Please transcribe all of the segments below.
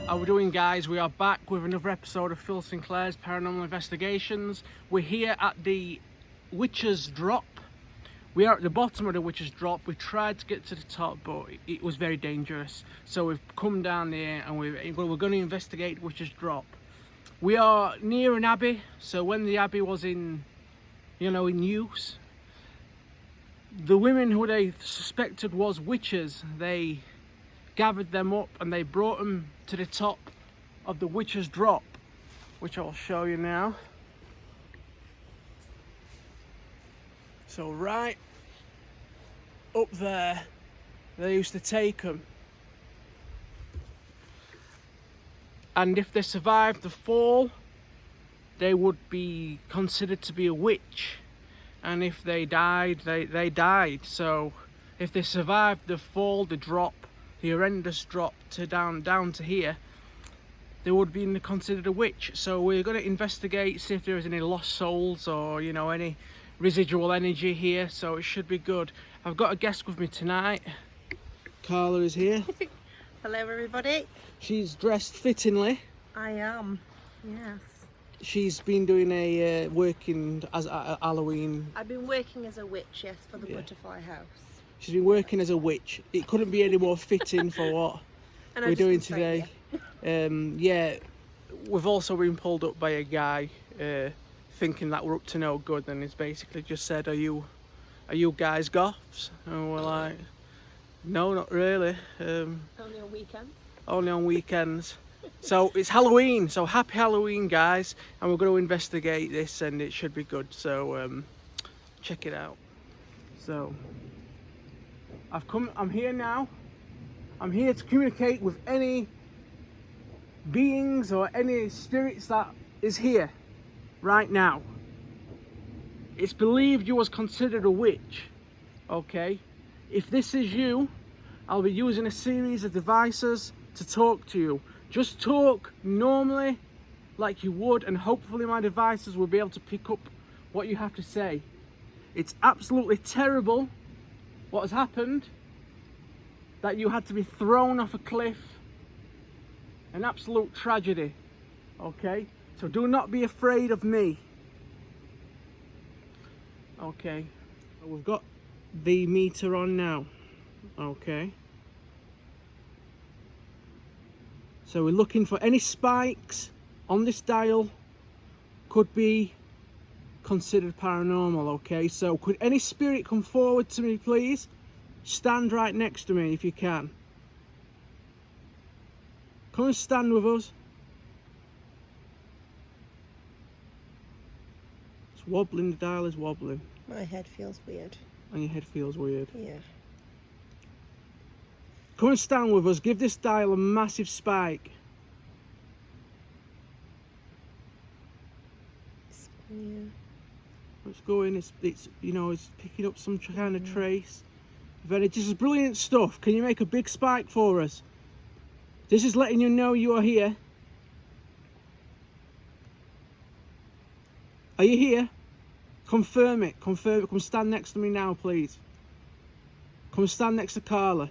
How we doing, guys? We are back with another episode of Phil Sinclair's Paranormal Investigations. We're here at the Witch's Drop. We are at the bottom of the Witch's Drop. We tried to get to the top, but it was very dangerous. So we've come down there and we're going to investigate Witch's Drop. We are near an abbey, so when the abbey was in use, the women who they suspected was witches, they gathered them up and they brought them to the top of the Witch's Drop, which I'll show you now. So right up there, they used to take them, and if they survived the fall, they would be considered to be a witch, and if they died, they died. So if they survived the fall, the drop, the horrendous drop to down to here, they would be considered a witch. So we're going to investigate, see if there is any lost souls or any residual energy here. So it should be good. I've got a guest with me tonight. Carla is here. Hello everybody. She's dressed fittingly. I am, yes. She's been doing working as a Halloween. I've been working as a witch, yes, for the Butterfly House. She's been working as a witch. It couldn't be any more fitting for what we're doing today. Yeah, we've also been pulled up by a guy thinking that we're up to no good, and he's basically just said, are you guys goths? And we're like, no, not really. Only on weekends. Only on weekends. So it's Halloween, so happy Halloween, guys, and we're going to investigate this and it should be good. So check it out. So I'm here now. I'm here to communicate with any beings or any spirits that is here right now. It's believed you was considered a witch, okay? If this is you, I'll be using a series of devices to talk to you. Just talk normally like you would, and hopefully my devices will be able to pick up what you have to say. It's absolutely terrible what has happened, that you had to be thrown off a cliff. An absolute tragedy, okay? So do not be afraid of me. Okay, we've got the meter on now, okay? So we're looking for any spikes on this dial, could be considered paranormal, okay? So could any spirit come forward to me, please? Stand right next to me if you can. Come and stand with us. It's wobbling, the dial is wobbling. My head feels weird. And your head feels weird. Yeah. Come and stand with us. Give this dial a massive spike. Yeah. Let's go in. It's picking up some kind of trace. This is brilliant stuff. Can you make a big spike for us? This is letting you know you are here. Are you here? Confirm it. Confirm it. Come stand next to me now, please. Come stand next to Carla.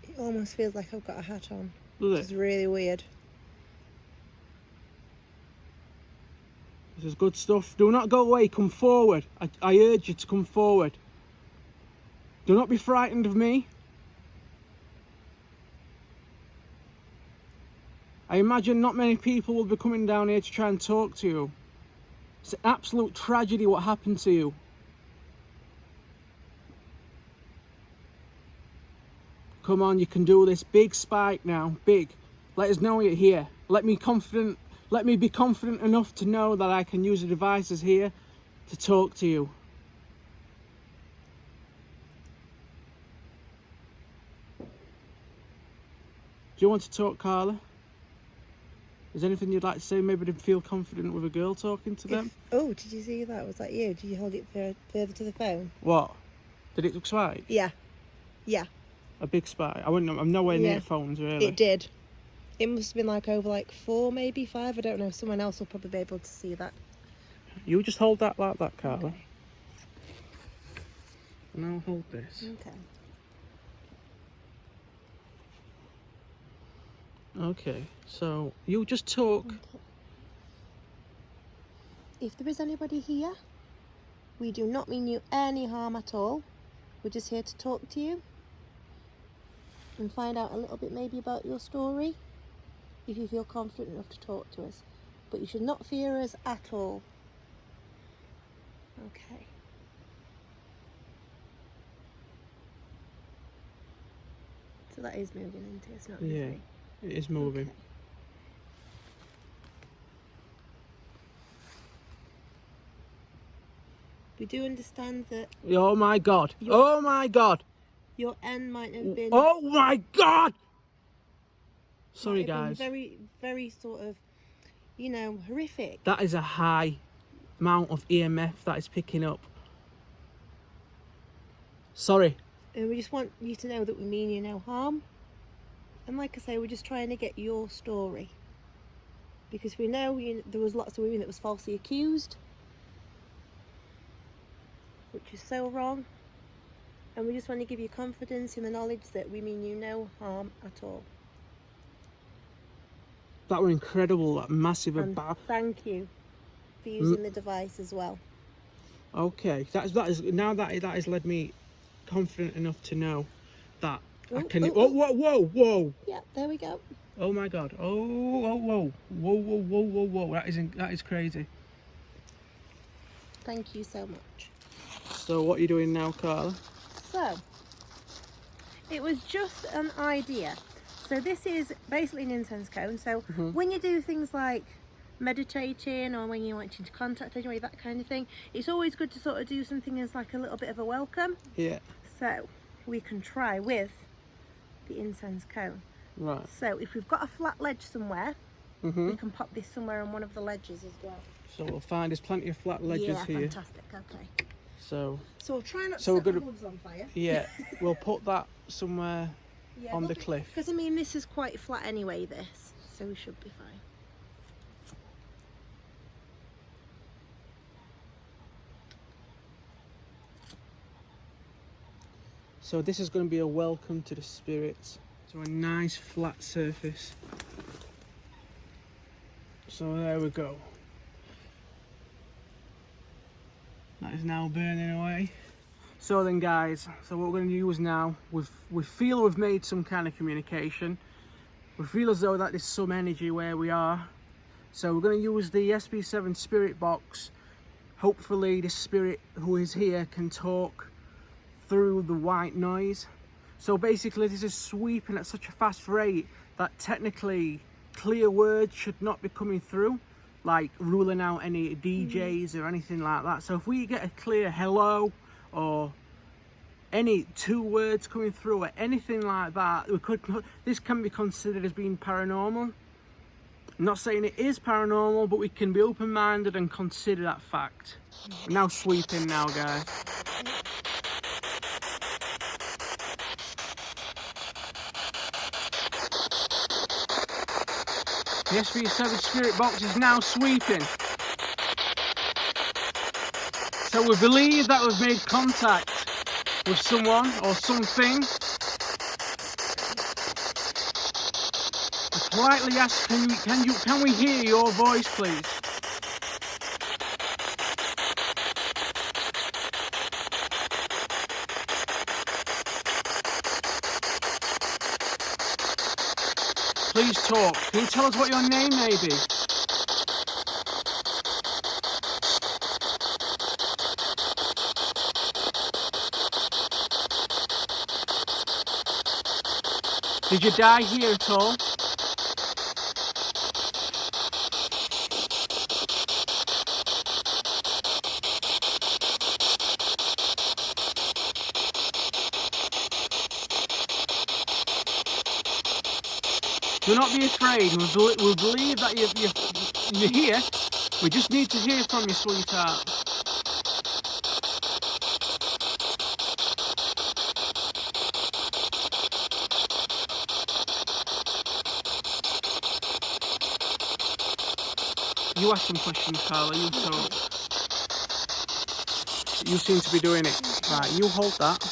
It almost feels like I've got a hat on. Does It's it? really weird. This is good stuff. Do not go away. Come forward. I urge you to come forward. Do not be frightened of me. I imagine not many people will be coming down here to try and talk to you. It's an absolute tragedy what happened to you. Come on, you can do this. Big spike now. Big. Let us know you're here. Let me be confident enough to know that I can use the devices here to talk to you. Do you want to talk, Carla? Is there anything you'd like to say? Maybe to feel confident with a girl talking to them? Oh, did you see that? Was that you? Did you hold it further to the phone? What? Did it look spike? Yeah. Yeah. A big spike? I'm nowhere near phones, really. It did. It must have been like over like 4, maybe 5. I don't know. Someone else will probably be able to see that. You just hold that like that, Carla. Okay. And I'll hold this. Okay. Okay, so you just talk. Okay. If there is anybody here, we do not mean you any harm at all. We're just here to talk to you and find out a little bit maybe about your story, if you feel confident enough to talk to us. But you should not fear us at all. Okay. So that is moving into it's not Yeah, busy. it is moving. Okay. We do understand that Oh my God! Oh my God! your end might have been. Oh my God! Sorry, might have been guys. very, very sort of, you know, horrific. That is a high amount of EMF that is picking up. Sorry. And we just want you to know that we mean you no harm. And like I say, we're just trying to get your story. Because we know there was lots of women that was falsely accused. Which is so wrong. And we just want to give you confidence in the knowledge that we mean you no harm at all. That were incredible. That massive And thank you for using the device as well. Okay, that has led me confident enough to know that I can. Whoa! Yeah, there we go. Oh my God! Whoa! That is crazy. Thank you so much. So what are you doing now, Carla? So, it was just an idea. So this is basically an incense cone. So when you do things like meditating or when you want to contact anybody, that kind of thing, it's always good to sort of do something as like a little bit of a welcome. Yeah. So we can try with the incense cone. Right. So if we've got a flat ledge somewhere, we can pop this somewhere on one of the ledges as well. So we'll find there's plenty of flat ledges yeah, here. Fantastic. Okay. So we'll try not to so set we're the gonna gloves on fire. Yeah, we'll put that somewhere on the cliff. Because I mean, this is quite flat anyway. This, so we should be fine. So this is going to be a welcome to the spirits. So a nice flat surface. So there we go. That is now burning away. So then guys, so what we're going to use now, we feel we've made some kind of communication. We feel as though that there's some energy where we are. So we're going to use the SP7 spirit box. Hopefully the spirit who is here can talk through the white noise. So basically this is sweeping at such a fast rate that technically clear words should not be coming through, like ruling out any DJs or anything like that. So if we get a clear hello or any 2 words coming through or anything like that, this can be considered as being paranormal. I'm not saying it is paranormal, but we can be open-minded and consider that fact. I'm now sweeping now, guys. The SP7 spirit box is now sweeping. So we believe that we've made contact with someone or something. I politely ask, can we hear your voice, please? Please talk. Can you tell us what your name may be? Did you die here at all? Do not be afraid. We believe that you're here. We just need to hear from you, sweetheart. You ask some questions, Carla. You talk. You seem to be doing it. Right, you hold that.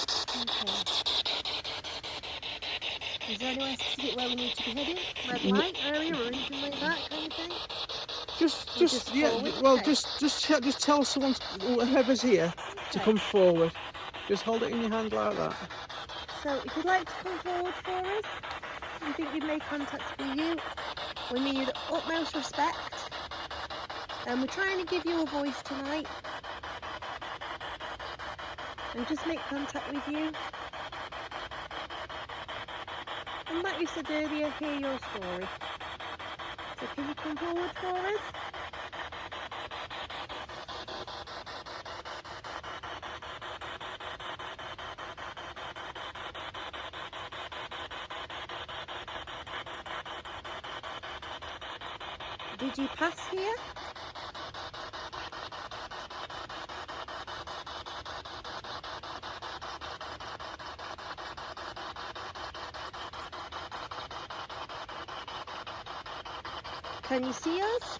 Okay. Is there anywhere specific where we need to be heading? Red light area or anything like that kind of thing? Just yeah. forward? Well, Okay. just tell someone, whoever's here, to Okay. come forward. Just hold it in your hand like that. So if you'd like to come forward for us, we think we've made contact with you. We mean you the utmost respect. And we're trying to give you a voice tonight. And just make contact with you. And like you said earlier, hear your story. So can you come forward for us? Did you pass here? Can you see us?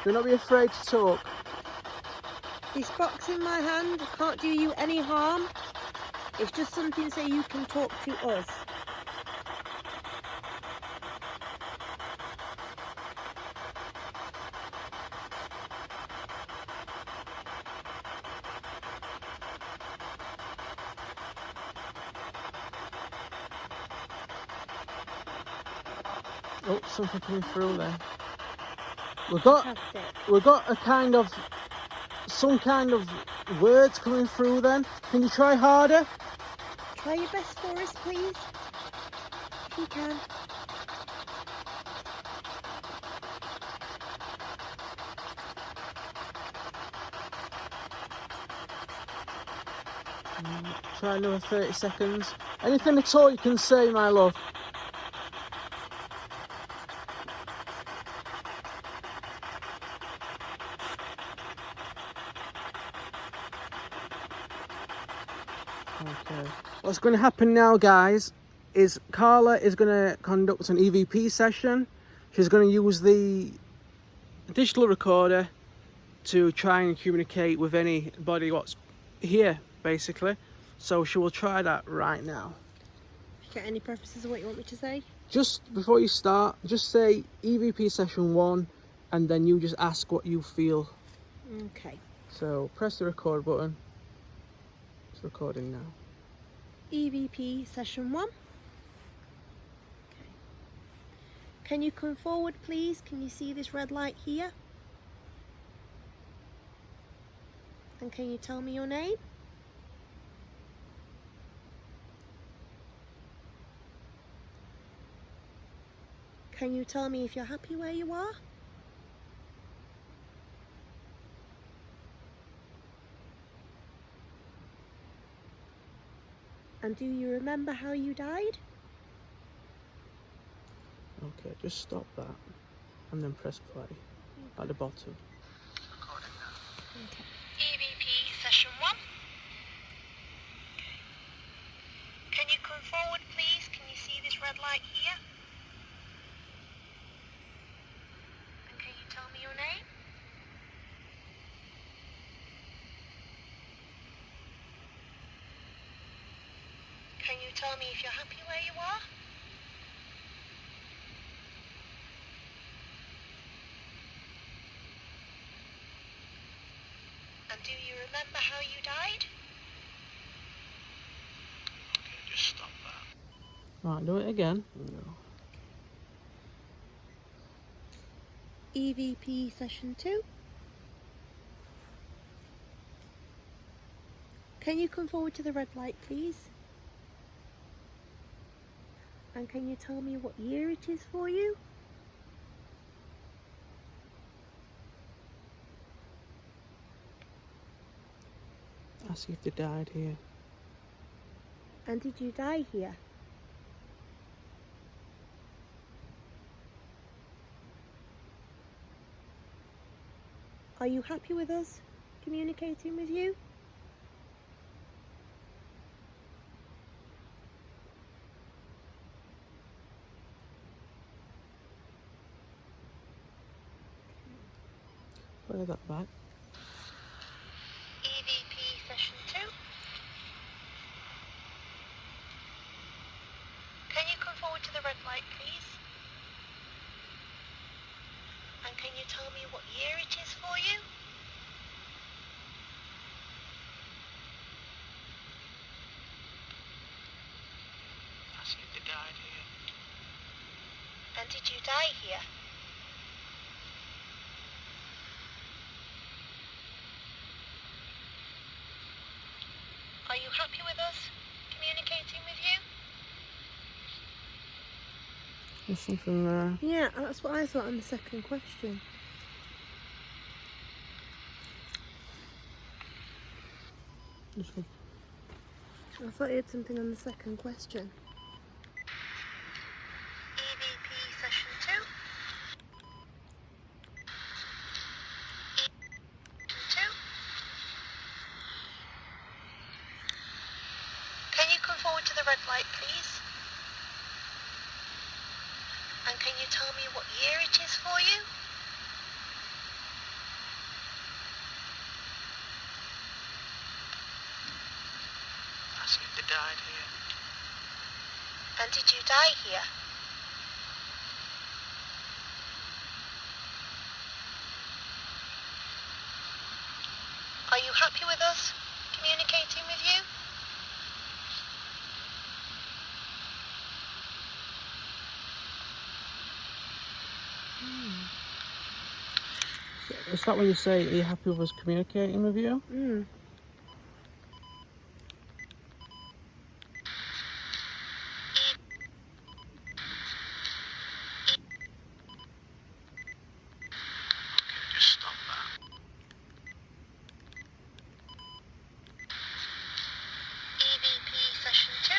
Do not be afraid to talk. This box in my hand can't do you any harm. It's just something so you can talk to us. Oh, something coming through there. Fantastic. We've got a kind of, some kind of words coming through then. Can you try harder? Try your best for us, please. If you can. Try another 30 seconds. Anything at all you can say, my love. Okay. What's going to happen now, guys, is Carla is going to conduct an EVP session. She's going to use the digital recorder to try and communicate with anybody what's here, basically. So she will try that right now. Get any preferences of what you want me to say? Just before you start, just say EVP session 1 and then you just ask what you feel. Okay. So press the record button. It's recording now. EVP session 1. Okay. Can you come forward, please? Can you see this red light here? And can you tell me your name? Can you tell me if you're happy where you are? And do you remember how you died? Okay, just stop that and then press play at the bottom. Okay. EVP session 1. Can you come forward, please? Can you see this red light here? And can you tell me your name? Can you tell me if you're happy where you are? And do you remember how you died? Okay, just stop that. Right, do it again. No. EVP session 2. Can you come forward to the red light, please? And can you tell me what year it is for you? Ask if they died here. And did you die here? Are you happy with us communicating with you? Play that back. EVP session 2. Can you come forward to the red light, please? And can you tell me what year it is for you? Ask if they died here. And did you die here? Are you happy with us communicating with you? There's something there. Yeah, that's what I thought on the second question. This one. I thought you had something on the second question. EVP session 2. Can you come forward to the red light, please? And can you tell me what year it is for you? Ask if they died here. And did you die here? Are you happy with us communicating with you? Is that when you say, are you happy with us communicating with you? Mm. Just stop that. EVP session 2.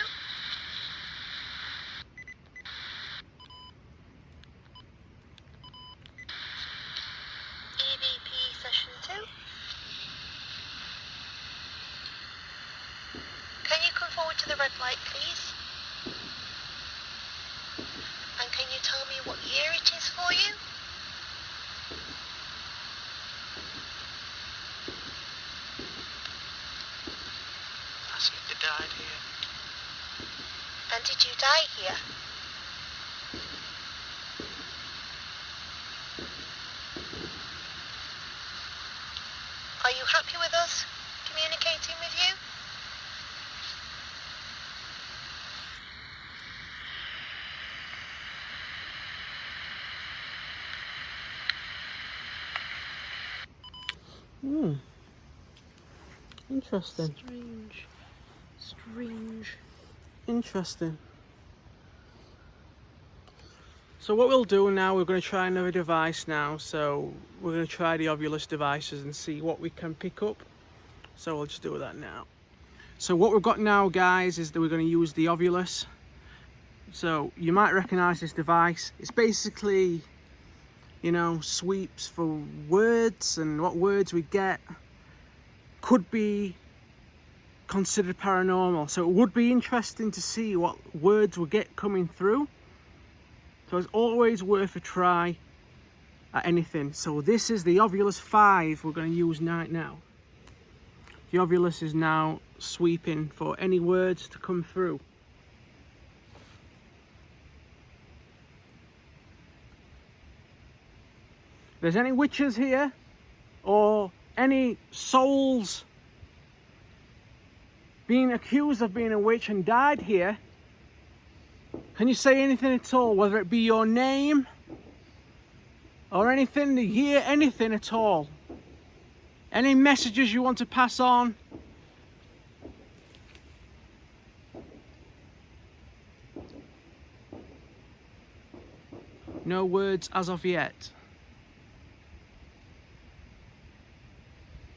EVP session 2. Can you come forward to the red light, please? And can you tell me what year it is for you? Ask if they died here. And did you die here? Are you happy with us communicating with you? Hmm. Interesting. Strange. Interesting. So what we'll do now, we're going to try another device now. So we're going to try the Ovulus devices and see what we can pick up. So we'll just do that now. So what we've got now, guys, is that we're going to use the Ovulus. So you might recognize this device. It's basically, you know, sweeps for words, and what words we get could be considered paranormal. So it would be interesting to see what words we get coming through. So it's always worth a try at anything. So this is the Ovulus 5 we're going to use right now. The Ovulus is now sweeping for any words to come through. If there's any witches here, or any souls being accused of being a witch and died here, can you say anything at all, whether it be your name or anything, the year, anything at all? Any messages you want to pass on? No words as of yet.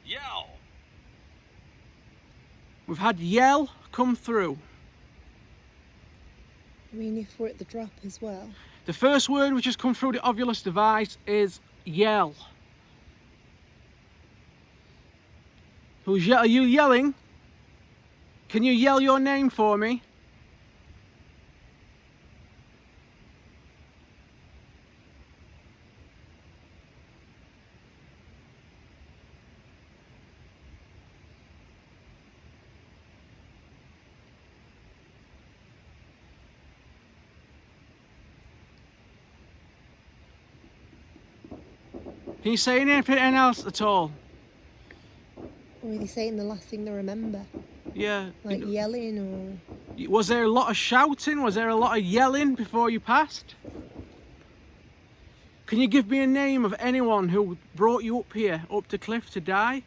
Yell! We've had yell come through. I mean, if we're at the drop as well. The first word which has come through the Ovulus device is yell. Are you yelling? Can you yell your name for me? Can you say anything else at all? Or are they saying the last thing they remember? Yeah. Like yelling or... Was there a lot of shouting? Was there a lot of yelling before you passed? Can you give me a name of anyone who brought you up here, up the cliff to die?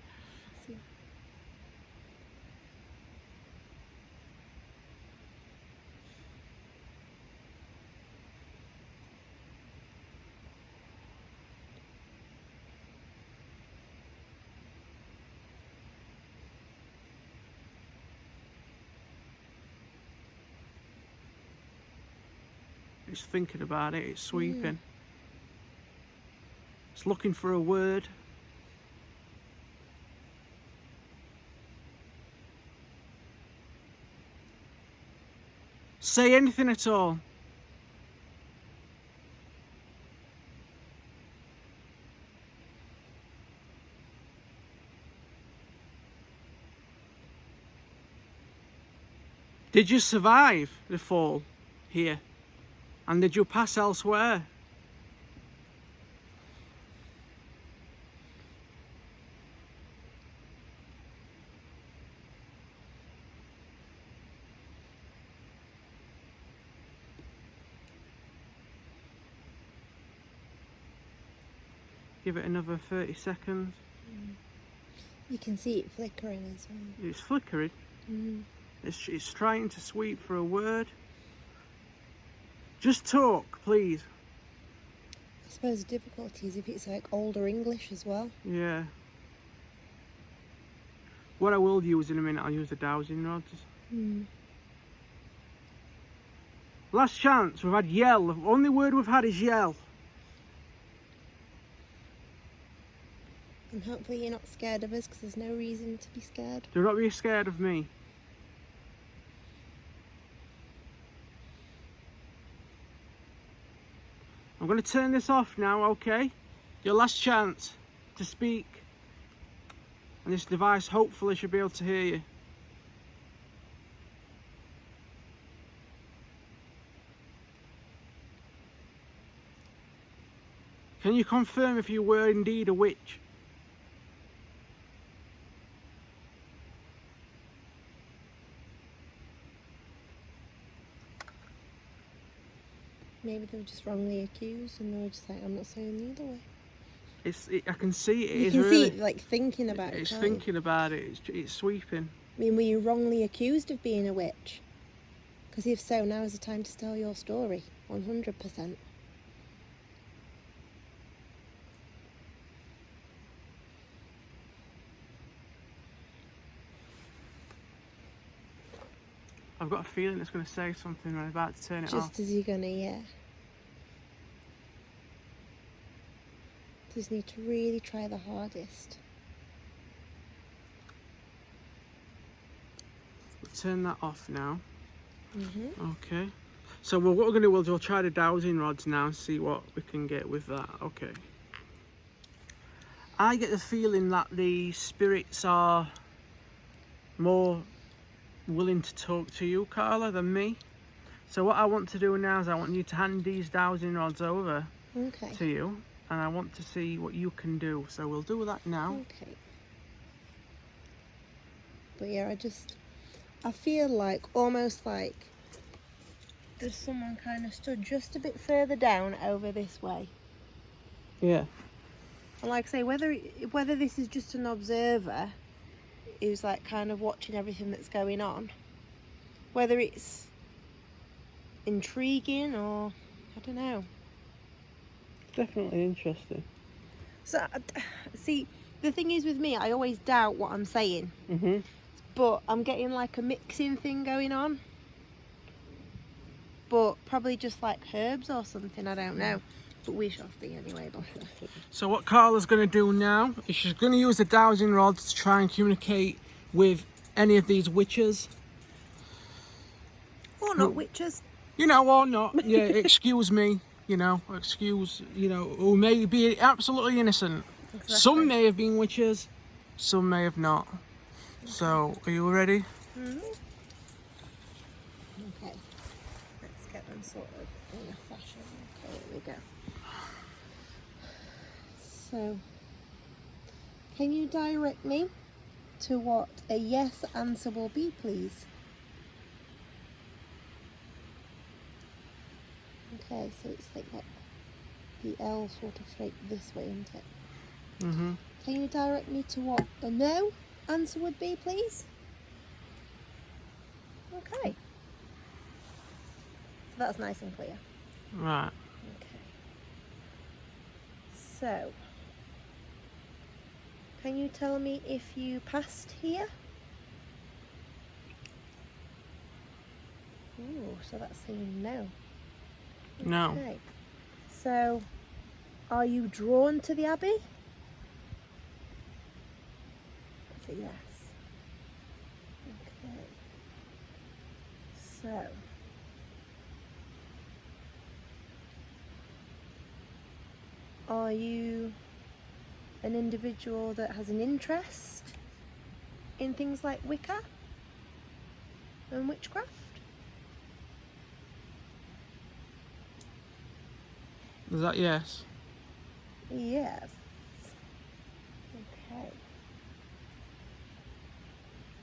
It's thinking about it, it's sweeping. It's looking for a word. Say anything at all. Did you survive the fall here? And did you pass elsewhere? Give it another 30 seconds. You can see it flickering as well. It's flickering. It's trying to sweep for a word. Just talk, please. I suppose the difficulty is if it's like older English as well. Yeah. What I will use in a minute, I'll use the dowsing rods. Last chance, we've had yell. The only word we've had is yell. And hopefully you're not scared of us, because there's no reason to be scared. Do not be scared of me. I'm going to turn this off now, okay? Your last chance to speak. And this device hopefully should be able to hear you. Can you confirm if you were indeed a witch? Maybe they were just wrongly accused and they were just like, I'm not saying the other way. I can see it. You can see it like thinking about it. It's thinking about it. It's sweeping. I mean, were you wrongly accused of being a witch? Because if so, now is the time to tell your story. 100%. I've got a feeling it's going to say something when I'm about to turn it off. Just as you're gonna, yeah. Just need to really try the hardest. Turn that off now. Okay. So what we're going to do, we'll try the dowsing rods now and see what we can get with that. Okay. I get the feeling that the spirits are more willing to talk to you, Carla, than me. So what I want to do now is I want you to hand these dowsing rods over to you, and I want to see what you can do. So we'll do that now. Okay. But yeah, I feel like, almost like there's someone kind of stood just a bit further down over this way. Yeah. And like I say, whether this is just an observer who's like kind of watching everything that's going on, whether it's intriguing or I don't know. Definitely interesting. So see, the thing is with me, I always doubt what I'm saying. But I'm getting like a mixing thing going on, but probably just like herbs or something, I don't know. But we shall see anyway. So what Carla's going to do now is she's going to use the dowsing rods to try and communicate with any of these witches. Or not witches. You know, or not. Yeah, excuse me. You know, who may be absolutely innocent. Exactly. Some may have been witches, some may have not. So, are you ready? Okay. Let's get them sort of in a fashion. Okay, here we go. So, can you direct me to what a yes answer will be, please? Okay, so it's like that, the L sort of straight this way, isn't it? Mm-hmm. Can you direct me to what a no answer would be, please? Okay. So that's nice and clear. Right. Okay. So, can you tell me if you passed here? Ooh, so that's saying no. No. Okay. So, are you drawn to the Abbey? That's a yes. Okay. So, are you an individual that has an interest in things like Wicca and witchcraft? Is that yes? Yes. Okay.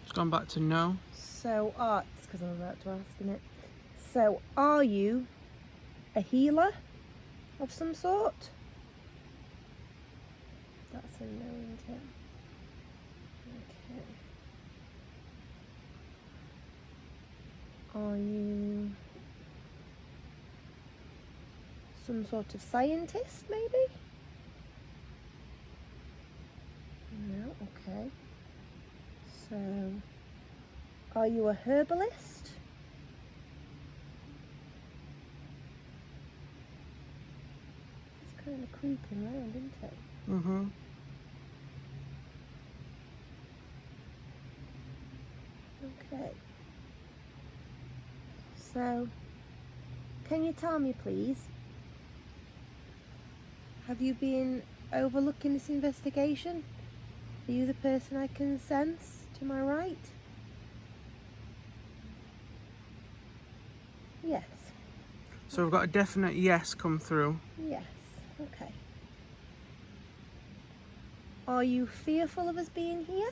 It's gone back to no. So, arts, because I'm about to ask it. So, are you a healer of some sort? That's a no, isn't it? Okay. Are you some sort of scientist, maybe? No, okay. So, are you a herbalist? It's kind of creeping around, isn't it? Mm-hmm. Okay. So, can you tell me, please, have you been overlooking this investigation? Are you the person I can sense to my right? Yes. So we've got a definite yes come through. Yes. Okay. Are you fearful of us being here?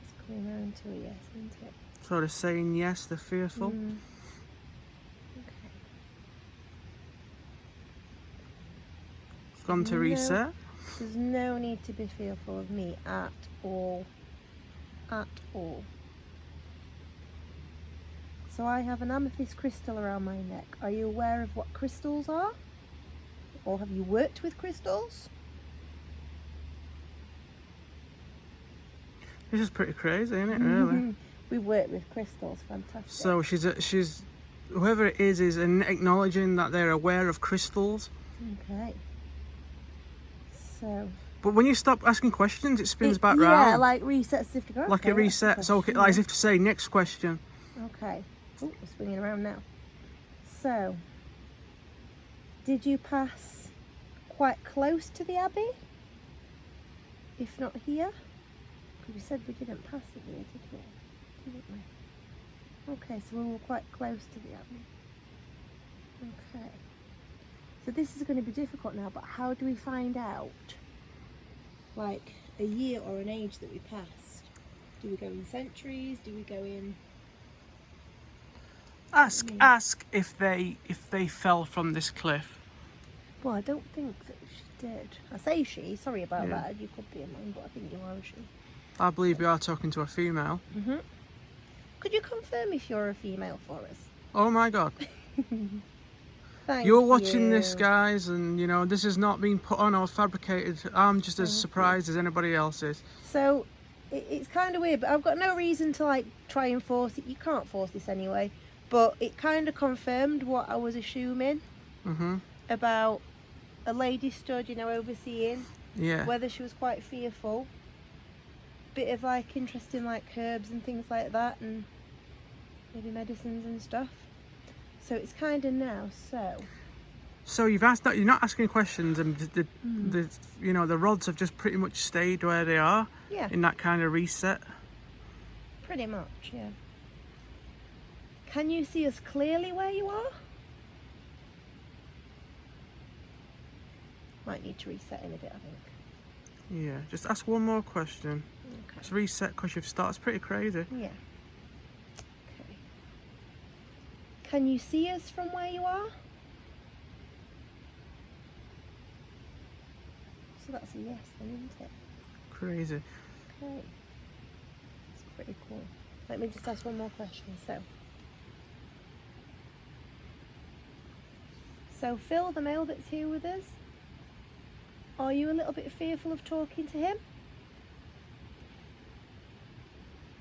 It's coming round to a yes, isn't it? So they're saying yes, they're fearful. Okay. It's gone to reset. There's no need to be fearful of me at all. At all. So I have an amethyst crystal around my neck. Are you aware of what crystals are? Or have you worked with crystals? This is pretty crazy, isn't it, really? We work with crystals, fantastic. So she's whoever it is acknowledging that they're aware of crystals. Okay. So. But when you stop asking questions, it spins back round. Yeah, like resets as if to go. Like okay, it resets. Okay, like as if to say next question. Okay. Oh, we're swinging around now. So, did you pass quite close to the Abbey? If not here? Because we said we didn't pass it here, did we? Didn't we? Okay, so we were quite close to the Abbey. Okay. So this is going to be difficult now, but how do we find out, like, a year or an age that we passed? Do we go in centuries? Do we go in... Ask if they fell from this cliff. Well, I don't think that she did. I say she, sorry about Yeah. that. You could be a man, but I think you are a she. I believe you are talking to a female. Mm-hmm. Could you confirm if you're a female for us? Oh my God. Thank You're watching this, you. guys, and you know this is not being put on or fabricated. I'm just as surprised as anybody else is. So, it's kind of weird, but I've got no reason to, like, try and force it. You can't force this anyway. But it kind of confirmed what I was assuming about a lady stood, you know, overseeing. Yeah. Whether she was quite fearful. Bit of, like, interest in, like, herbs and things like that, and maybe medicines and stuff. So it's kind of now. So you've asked that. You're not asking questions, and the you know the rods have just pretty much stayed where they are. Yeah. In that kind of reset. Pretty much, yeah. Can you see us clearly where you are? Might need to reset in a bit, I think. Yeah, just ask one more question. Okay. Let's reset because you've started. It's pretty crazy. Yeah. Okay. Can you see us from where you are? So that's a yes then, isn't it? Crazy. Okay. That's pretty cool. Let me just ask one more question. So Phil, the male that's here with us, are you a little bit fearful of talking to him?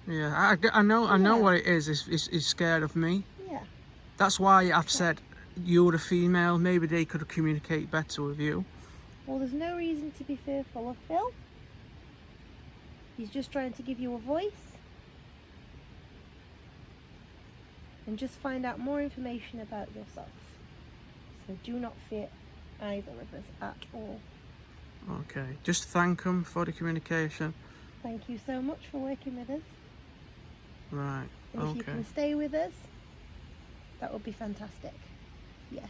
Yeah, I know Yeah. what it is. He's scared of me. Yeah. That's why I've said you're the female. Maybe they could communicate better with you. Well, there's no reason to be fearful of Phil. He's just trying to give you a voice and just find out more information about yourself. So do not fear either of us at all. Okay, just thank him for the communication. Thank you so much for working with us. Right, And if you okay. can stay with us, that would be fantastic. Yes.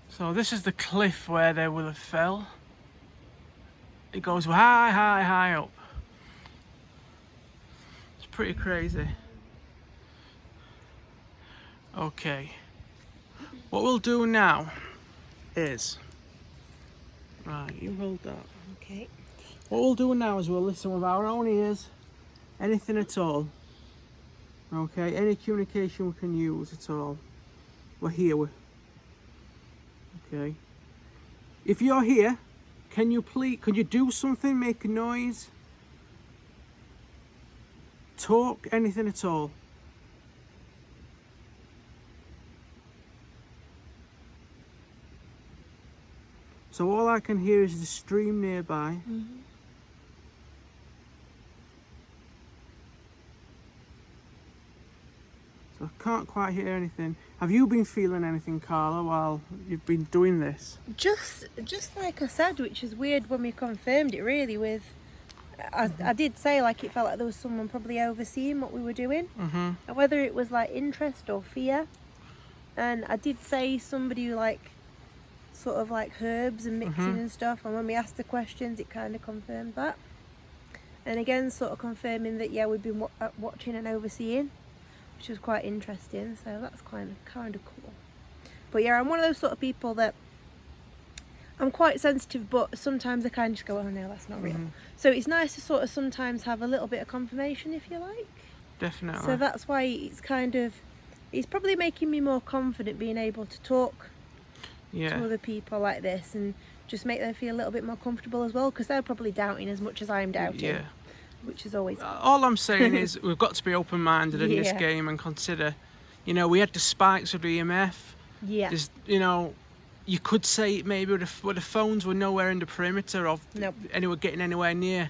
So this is the cliff where they will have fell. It goes high up. It's pretty crazy. Okay. What we'll do now is... Right, you hold that. Okay. What we'll do now is we'll listen with our own ears. Anything at all. Okay, any communication we can use at all. We're here. Okay. If you're here, can you do something, make a noise? Talk, anything at all. So all I can hear is the stream nearby. Mm-hmm. So I can't quite hear anything. Have you been feeling anything, Carla, while you've been doing this? Just like I said, which is weird when we confirmed it really with... I did say like it felt like there was someone probably overseeing what we were doing. Mm-hmm. And whether it was like interest or fear. And I did say somebody who like sort of like herbs and mixing and stuff, and when we asked the questions it kind of confirmed that. And again sort of confirming that yeah, we've been watching and overseeing, which was quite interesting, so that's kind of cool. But yeah, I'm one of those sort of people that I'm quite sensitive, but sometimes I kind of just go, oh no, that's not real. So it's nice to sort of sometimes have a little bit of confirmation, if you like. Definitely. So that's why it's probably making me more confident being able to talk to other people like this and just make them feel a little bit more comfortable as well, because they're probably doubting as much as I'm doubting. Yeah. Which is always all I'm saying is we've got to be open-minded in this game and consider, we had the spikes of EMF. Yeah. There's, you could say maybe the phones were nowhere in the perimeter of getting anywhere near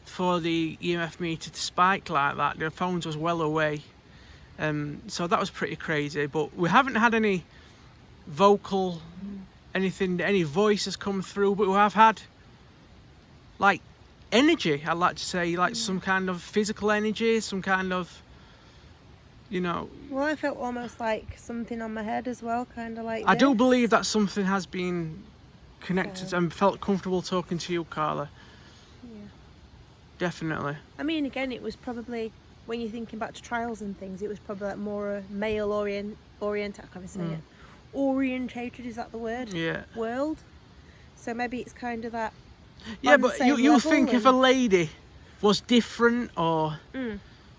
for the EMF meter to spike like that. The phones was well away. So that was pretty crazy. But we haven't had any vocal, any voice has come through, but we have had like energy, I'd like to say, like some kind of physical energy, some kind of, Well, I felt almost like something on my head as well, kind of like I do believe that something has been connected and felt comfortable talking to you, Carla. Yeah. Definitely. I mean, again, it was probably, when you're thinking back to trials and things, it was probably like more a male oriented, I can't even say it. Orientated, is that the word? Yeah. World. So maybe it's kind of that. Yeah, but you think if a lady was different, or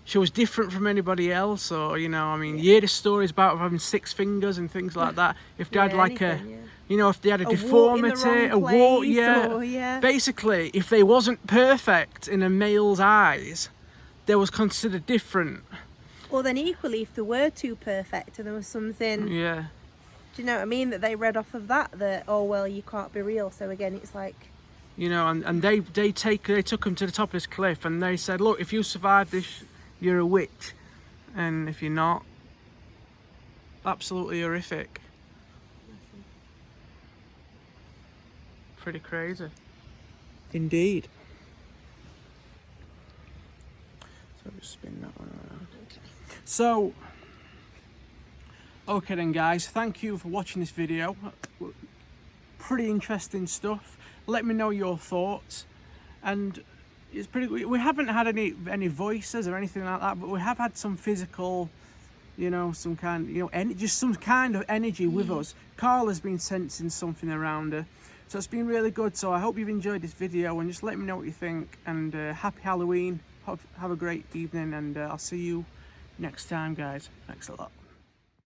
she was different from anybody else, or you hear the stories about having 6 fingers and things like that. If they had like if they had a deformity, a wart, basically, if they wasn't perfect in a male's eyes, they was considered different. Or then equally, if they were too perfect and there was something, do you know what I mean, that they read off of that oh well, you can't be real. So again, it's like, and they took him to the top of this cliff and they said, look, if you survive this, you're a witch, and if you're not, absolutely horrific. Pretty crazy. Indeed. So just spin that one around. So Okay then guys, thank you for watching this video. Pretty interesting stuff. Let me know your thoughts. And it's pretty, we haven't had any voices or anything like that, but we have had some physical, you know, some kind, you know, just some kind of energy with us. Carla's been sensing something around her, so it's been really good. So I hope you've enjoyed this video, and just let me know what you think. And happy Halloween. Have a great evening, and I'll see you next time, guys. Thanks a lot.